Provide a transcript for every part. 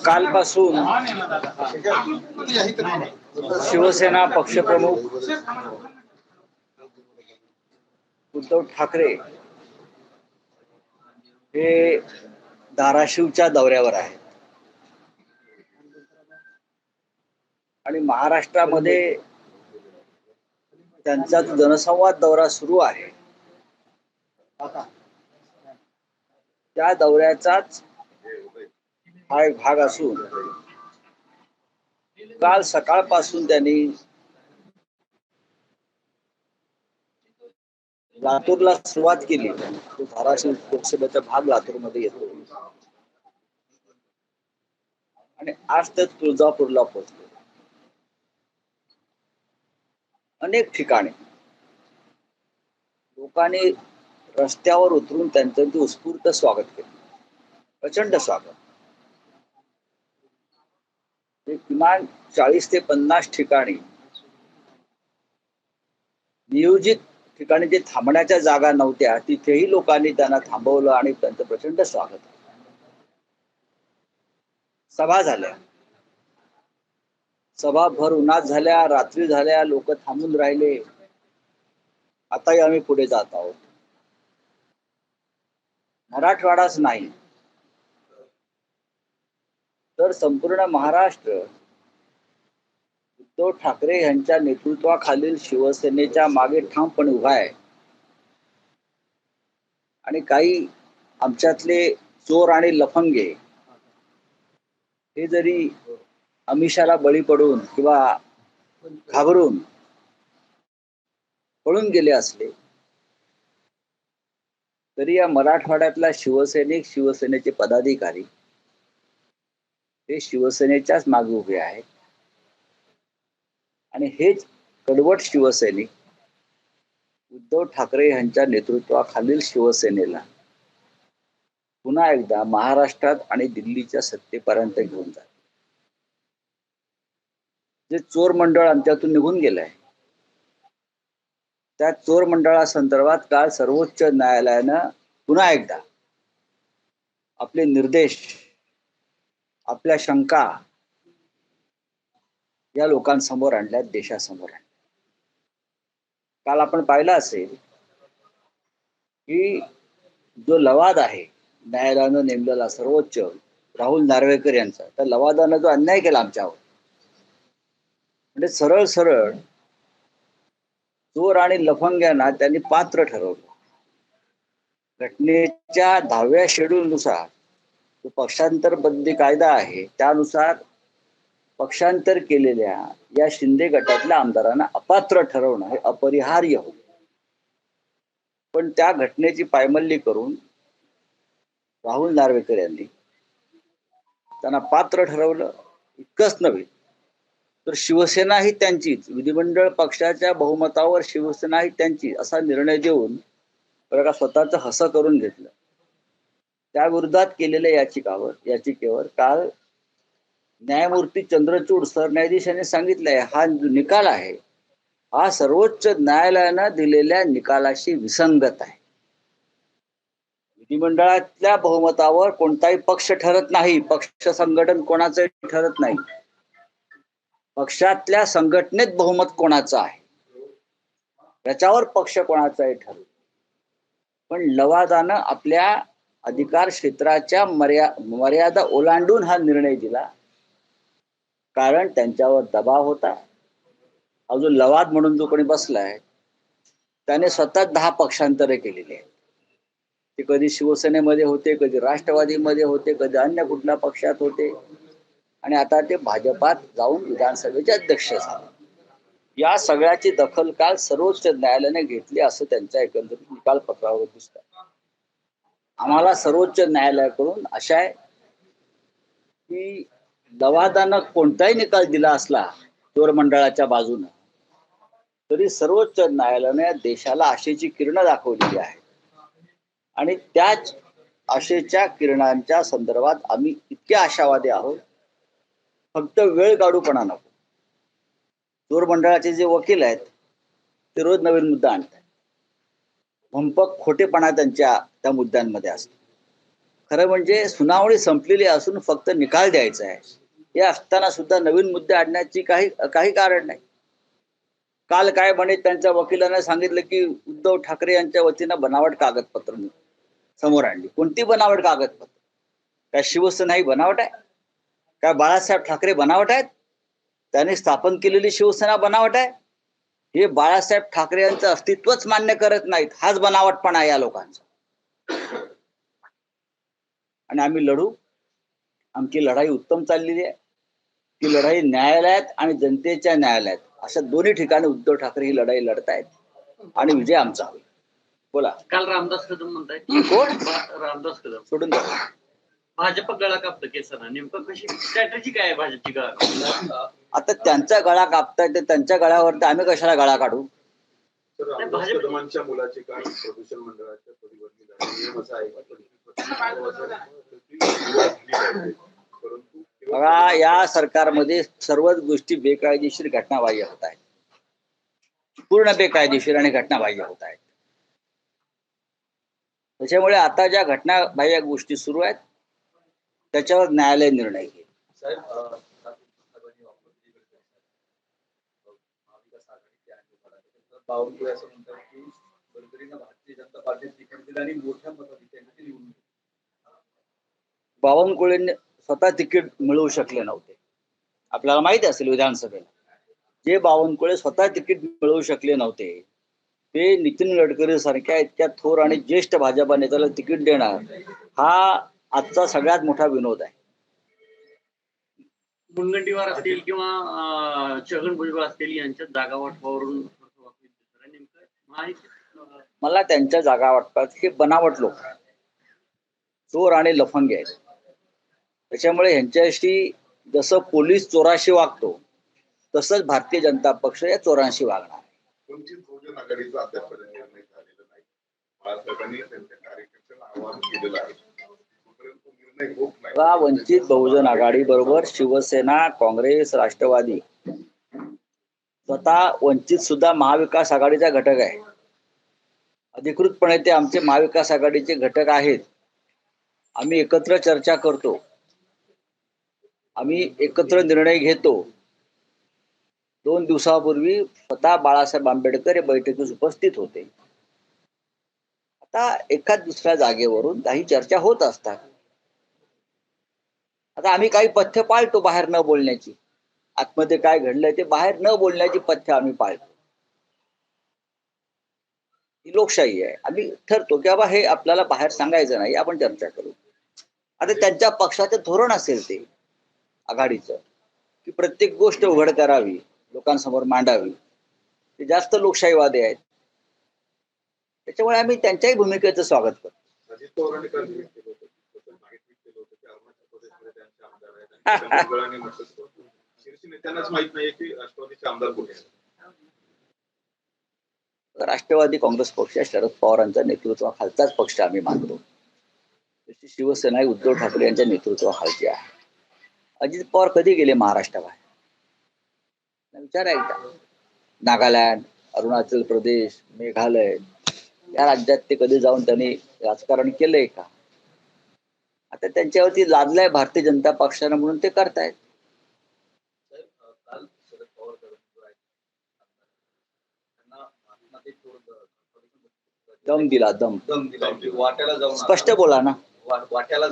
कालपासून शिवसेना पक्षप्रमुख उद्धव ठाकरे हे धाराशिवच्या दौऱ्यावर आहेत आणि महाराष्ट्रामध्ये त्यांचा जनसंवाद दौरा सुरू आहे. त्या दौऱ्याचाच हा एक भाग असून काल सकाळपासून त्यांनी लातूरला सुरुवात केली. धाराशिव लोकसभेचा भाग लातूरमध्ये येतो आणि आज ते तुळजापूरला पोहोचले. अनेक ठिकाणी लोकांनी रस्त्यावर उतरून त्यांचं उत्स्फूर्त स्वागत केलं. प्रचंड स्वागत. किमान 40 ते 50 ठिकाणी नियोजित ठिकाणी जे थांबण्याच्या जागा नव्हत्या तिथेही लोकांनी त्यांना थांबवलं आणि त्यांचं प्रचंड स्वागत केलं. सभा झाल्या, सभा भर उन्हात झाल्या, रात्री झाल्या, लोक थांबून राहिले. आताही आम्ही पुढे जात आहोत. मराठवाडाच नाही तर संपूर्ण महाराष्ट्र उद्धव ठाकरे यांच्या नेतृत्वाखालील शिवसेनेच्या मागे ठामपणे उभा आहे. आणि काही आमच्यातले चोर आणि लफंगे हे जरी आमिषाला बळी पडून किंवा घाबरून पळून गेले असले तरी या मराठवाड्यातला शिवसैनिक, शिवसेनेचे पदाधिकारी हे शिवसेनेच्याच मागे उभे आहेत. आणि हेच कडवट शिवसैनिक उद्धव ठाकरे यांच्या नेतृत्वाखालील शिवसेनेला पुन्हा एकदा महाराष्ट्रात आणि दिल्लीच्या सत्तेपर्यंत घेऊन जाते. जे चोर मंडळ आमच्यातून निघून गेलंय त्या चोर मंडळासंदर्भात काल सर्वोच्च न्यायालयानं पुन्हा एकदा आपले निर्देश, आपल्या शंका या लोकांसमोर आणल्यात, देशासमोर आणल्यात. काल आपण पाहिलं असेल की जो लवाद आहे न्यायालयानं नेमलेला सर्वोच्च राहुल नार्वेकर यांचा, त्या लवादानं जो अन्याय केला आमच्यावर, म्हणजे सरळ सरळ चोर आणि लफंग्यांना त्यांनी पात्र ठरवलं. घटनेच्या 10व्या शेड्यूलनुसार जो पक्षांतर बंदी कायदा आहे त्यानुसार पक्षांतर केलेल्या या शिंदे गटातल्या आमदारांना अपात्र ठरवणं हे अपरिहार्य होतं. पण त्या घटनेची पायमल्ली करून राहुल नार्वेकर यांनी त्यांना पात्र ठरवलं. इतकंच नव्हे तर शिवसेना ही त्यांचीच, विधिमंडळ पक्षाच्या बहुमतावर शिवसेना ही त्यांची असा निर्णय देऊन बरं स्वतःचं हसं करून घेतलं. त्या विरोधात केलेल्या याचिकेवर काल न्यायमूर्ती चंद्रचूड सरन्यायाधीश यांनी सांगितलंय हा निकाल आहे हा सर्वोच्च न्यायालयानं दिलेल्या निकालाशी विसंगत आहे. विधिमंडळातल्या बहुमतावर कोणताही पक्ष ठरत नाही, पक्ष संघटन कोणाचंही ठरत नाही. पक्षातल्या संघटनेत बहुमत कोणाचं आहे त्याच्यावर पक्ष कोणाचाही ठरतो. पण लवादानं आपल्या अधिकार क्षेत्राच्या मर्यादा ओलांडून हा निर्णय दिला. कारण त्यांच्यावर दबाव होता. अजून लवाद म्हणून जो कोणी बसलाय त्याने स्वतः 10 पक्षांतरे केलेली आहेत. ते कधी शिवसेनेमध्ये होते, कधी राष्ट्रवादीमध्ये होते, कधी अन्य कुठल्या पक्षात होते आणि आता ते भाजपात जाऊन विधानसभेचे अध्यक्ष झाले. या सगळ्याची दखल काल सर्वोच्च न्यायालयाने घेतली असं त्यांच्या एकंदरीत निकाल पत्रावर दिसतं. आम्हाला सर्वोच्च न्यायालयाकडून आशा आहे की लवादानं कोणताही निकाल दिला असला चोर मंडळाच्या बाजूनं तरी सर्वोच्च न्यायालयाने देशाला आशेची किरणं दाखवलेली आहे आणि त्याच आशेच्या किरणांच्या संदर्भात आम्ही इतके आशावादी आहोत. फक्त वेळ काढूपणा नको. चोर मंडळाचे जे वकील आहेत ते रोज नवीन मुद्दा आणतात. भंपक खोटेपणा त्यांच्या त्या मुद्द्यांमध्ये असतो. खरं म्हणजे सुनावणी संपलेली असून फक्त निकाल द्यायचा आहे. हे असताना सुद्धा नवीन मुद्दे आणण्याची काही कारण नाही. काल काय म्हणे त्यांच्या वकिलांना सांगितलं की उद्धव ठाकरे यांच्या वतीनं बनावट कागदपत्र समोर आणली. कोणती बनावट कागदपत्र? काय शिवसेना ही बनावट आहे? काय बाळासाहेब ठाकरे बनावट आहेत? त्यांनी स्थापन केलेली शिवसेना बनावट आहे? हे बाळासाहेब ठाकरे यांचं अस्तित्वच मान्य करत नाहीत. हाच बनावटपणा आहे या लोकांचा. आणि आम्ही लढू. आमची लढाई उत्तम चाललेली आहे. ती लढाई न्यायालयात आणि जनतेच्या न्यायालयात अशा दोन्ही ठिकाणी उद्धव ठाकरे ही लढाई लढतायत आणि विजय आमचा होईल. बोला. काल रामदास कदम म्हणताय कोण? रामदास कदम सोडून द्या. भाजप गळा कापतं केसांना, नेमकं कशी स्ट्रॅटेजी काय आहे भाजपची गळा? आता त्यांचा गळा कापताय तर त्यांच्या गळ्यावर आम्ही कशाला गळा काढू? रामदास कदमांच्या मुलाची काल प्रदूषण मंडळाच्या परिवर्तन झाली असं आहे. बघा, या सरकारमध्ये सर्वच गोष्टी बेकायदेशीर घटनाबाह्य होत आहेत. पूर्ण बेकायदेशीर आणि घटनाबाह्य होत आहेत. त्याच्यामुळे आता ज्या घटनाबाह्य गोष्टी सुरू आहेत त्याच्यावर न्यायालय निर्णय घेईल. बावनकुळे असं म्हणतात की गडकरींना भारतीय जनता पार्टीत तिकीट दिलं आणि मोठ्या मताधिक्याने निवडून बावनकुळेंनी स्वतः तिकीट मिळवू शकले नव्हते. आपल्याला माहिती असेल विधानसभेला जे बावनकुळे स्वतः तिकीट मिळवू शकले नव्हते ते नितीन गडकरी सारख्या इतक्या थोर आणि ज्येष्ठ भाजपा नेत्याला तिकीट देणार हा आजचा सगळ्यात मोठा विनोद आहे. मुनगंटीवार असतील किंवा छगन भुजबळ असतील यांच्या जागा वाटपावरून मला त्यांच्या जागा वाटतात हे बनावट लोक चोर आणि लफंगे आहेत. त्याच्यामुळे ह्यांच्याशी जसं पोलीस चोराशी वागतो तसंच भारतीय जनता पक्ष या चोरांशी वागणार. वंचित बहुजन आघाडीचा अद्यापपर्यंत निर्णय झालेला नाही. बाळासाहेबांनी त्यांच्या कार्यकर्त्यांना आवाहन केलेलं आहे. निर्णय होत नाही. वंचित बहुजन आघाडी बरोबर शिवसेना, काँग्रेस, राष्ट्रवादी, स्वतः वंचित सुद्धा महाविकास आघाडीचा घटक आहे. अधिकृतपणे ते आमचे महाविकास आघाडीचे घटक आहेत. आम्ही एकत्र चर्चा करतो, आम्ही एकत्र निर्णय घेतो. 2 दिवसापूर्वी स्वतः बाळासाहेब आंबेडकर या बैठकीस उपस्थित होते. आता एखाद दुसऱ्या जागेवरून काही चर्चा होत असतात. आता आम्ही काही पथ्य पाळतो बाहेर न बोलण्याची. आतमध्ये काय घडलंय ते बाहेर न बोलण्याची पथ्य आम्ही पाळतो. ही लोकशाही आहे. आम्ही ठरतो की बाबा हे आपल्याला बाहेर सांगायचं नाही, आपण चर्चा करू. आता त्यांच्या पक्षाचं धोरण असेल ते आघाडीचं की प्रत्येक गोष्ट उघड करावी, लोकांसमोर मांडावी. ते जास्त लोकशाहीवादी आहेत. त्याच्यामुळे आम्ही त्यांच्याही भूमिकेचं स्वागत करतो. अजित पवारांनी काल ट्विट केलं होतं की अरुणाचल प्रदेशमध्ये त्यांचे आमदार आहेत. शिवसेनेत्यांनाच माहित नाहीये की राष्ट्रवादीचे आमदार कुठे आहेत. राष्ट्रवादी काँग्रेस पक्ष शरद पवारांच्या नेतृत्वाखालचाच पक्ष आम्ही मानतो. तशी शिवसेना ही उद्धव ठाकरे यांच्या नेतृत्वाखालची आहे. अजित पवार कधी गेले महाराष्ट्राबाहेर? विचार एकदा. नागालँड, अरुणाचल प्रदेश, मेघालय या राज्यात ते कधी जाऊन त्यांनी राजकारण केलंय का? आता त्यांच्यावरती लादलाय भारतीय जनता पक्षानं म्हणून ते करतायत. दम दिला, दम वाट्याला जाऊन स्पष्ट बोला ना. वाट्याला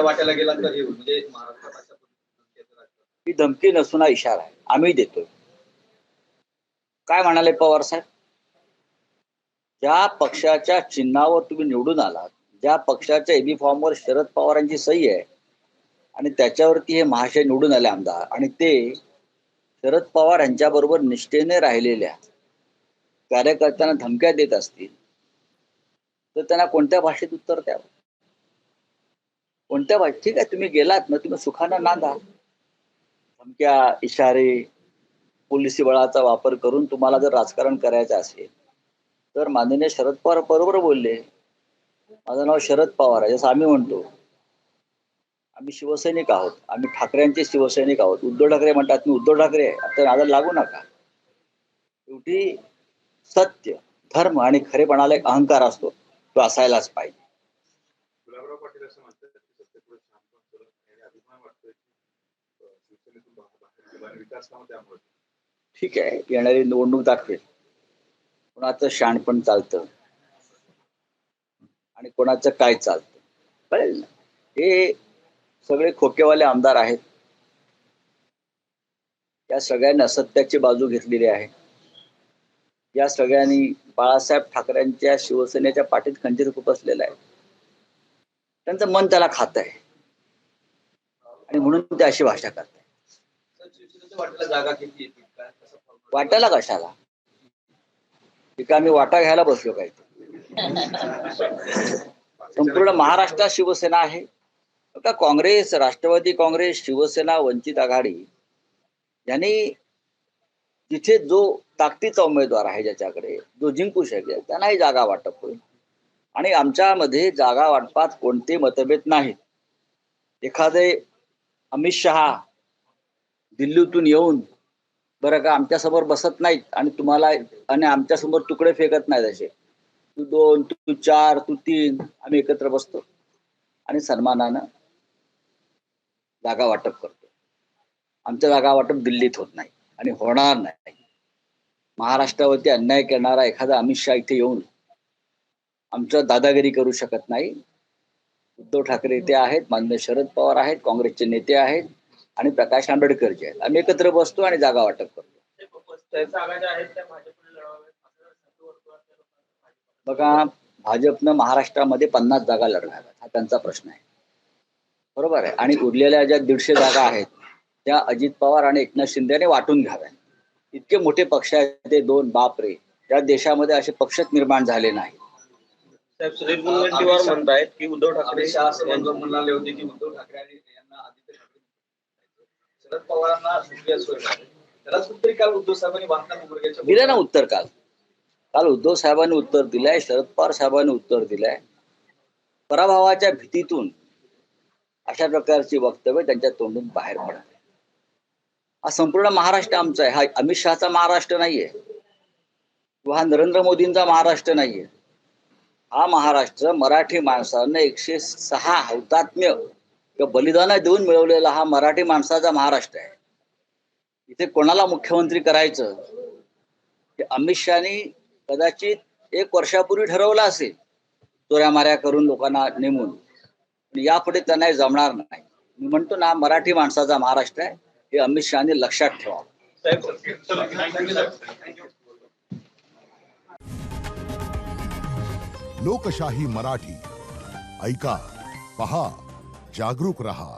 वाट्याला गेला तर म्हणजे महाराष्ट्रात ही धमकी नसून हा इशारा आहे, आम्ही देतोय. काय म्हणाले पवार साहेब? ज्या पक्षाच्या चिन्हावर तुम्ही निवडून आलात, ज्या पक्षाच्या एबी फॉर्मवर शरद पवारांची सही आहे आणि त्याच्यावरती हे महाशय निवडून आले आमदार, आणि ते शरद पवार यांच्याबरोबर निष्ठेने राहिलेल्या कार्यकर्त्यांना धमक्या देत असतील तर त्यांना कोणत्या भाषेत उत्तर द्यावं? कोणत्या भाषेत? ठीक आहे, तुम्ही गेलात ना, तुम्ही सुखानं नांदा. धमक्या, इशारे, पोलिसी बळाचा वापर करून तुम्हाला जर राजकारण करायचं असेल तर माननीय शरद पवार बरोबर बोलले. माझं नाव शरद पवार आहे, जसं आम्ही म्हणतो. आम्ही शिवसैनिक आहोत, आम्ही ठाकरेंचे शिवसैनिक आहोत. उद्धव ठाकरे म्हणतात मी उद्धव ठाकरे आहे, आता नादाला लागू नका. शेवटी सत्य, धर्म आणि खरेपणाला एक अहंकार असतो, तो असायलाच पाहिजे. असं म्हणतात की सत्तेपुढे शहाणपण चालत नाही आणि अभिमान वाटतोय की शिवसेनेतून बाहेर गेला आणि विकास कामं त्यामुळे. ठीक आहे, येणारी निवडणूक दाखवेल कोणाचं शहाणपण चालतं आणि कोणाचं काय चालतं कळेल ना. हे सगळे खोकेवाले आमदार आहेत, या सगळ्यांनी असत्याची बाजू घेतलेली आहे. या सगळ्यांनी बाळासाहेब ठाकरेंच्या शिवसेनेच्या पाठीत खंजीर खुपसलेलं आहे. त्यांचं मन त्याला खात आहे आणि म्हणून ते अशी भाषा करतात. वाटायला कशाला, ठीक आम्ही वाटा घ्यायला बसलो काय ते. संपूर्ण महाराष्ट्रात शिवसेना आहे का काँग्रेस, राष्ट्रवादी काँग्रेस, शिवसेना, वंचित आघाडी यांनी जिथे जो ताकदीचा उमेदवार आहे, ज्याच्याकडे जो जिंकू शकेल त्यांनाही जागा वाटप होईल. आणि आमच्यामध्ये जागा वाटपात कोणते मतभेद नाहीत. एखादे अमित शहा दिल्लीतून येऊन बरं का आमच्यासमोर बसत नाहीत आणि तुम्हाला आणि आमच्यासमोर तुकडे फेकत नाहीत, असे तू 2, तू 4, तू 3, आम्ही एकत्र बसतो आणि सन्मानानं जागा वाटप करतो. आमचं जागा वाटप दिल्लीत होत नाही आणि होणार नाही. महाराष्ट्रावरती अन्याय करणारा एखादा अमित शहा इथे येऊन आमचं दादागिरी करू शकत नाही. उद्धव ठाकरे ते आहेत, माननीय शरद पवार आहेत, काँग्रेसचे नेते आहेत आणि प्रकाश आंबेडकरचे आहेत. आम्ही एकत्र बसतो आणि जागा वाटप करतो. बघा, भाजपनं महाराष्ट्रामध्ये 50 जागा लढवाव्यात हा त्यांचा प्रश्न आहे, बरोबर आहे. आणि उरलेल्या ज्या 150 जागा आहेत त्या अजित पवार आणि एकनाथ शिंदेने वाटून घ्याव्यात. इतके मोठे पक्ष आहेत ते 2, बापरे, या देशामध्ये असे पक्षच निर्माण झाले नाही. साहेब, सुधीर मुनगंटीवार म्हणतायत की उद्धव ठाकरे म्हणाले होते की उद्धव ठाकरे यांना आदित्य ठाकरे शरद पवारांना त्याला उत्तर काल उद्धव साहेबांनी दिलं ना उत्तर. काल उद्धव साहेबांनी उत्तर दिलंय, शरद पवार साहेबांनी उत्तर दिलंय. पराभवाच्या भीतीतून अशा प्रकारची वक्तव्य त्यांच्या तोंडून बाहेर पडत. हा संपूर्ण महाराष्ट्र आमचा आहे. हा अमित शहाचा महाराष्ट्र नाहीये किंवा हा नरेंद्र मोदींचा महाराष्ट्र नाहीये. हा महाराष्ट्र मराठी माणसानं 106 हौतात्म्य किंवा बलिदान देऊन मिळवलेला हा मराठी माणसाचा महाराष्ट्र आहे. इथे कोणाला मुख्यमंत्री करायचं हे अमित शहानी कदाचित 1 वर्षापूर्वी ठरवलं असेल, चोऱ्या माऱ्या करून लोकांना नेमून. यापुढे त्यांना जमणार नाही. मी म्हणतो ना, मराठी माणसाचा महाराष्ट्र आहे हे अमित शहानी लक्षात ठेवावं. लोकशाही मराठी ऐका, पहा, जागरूक रहा.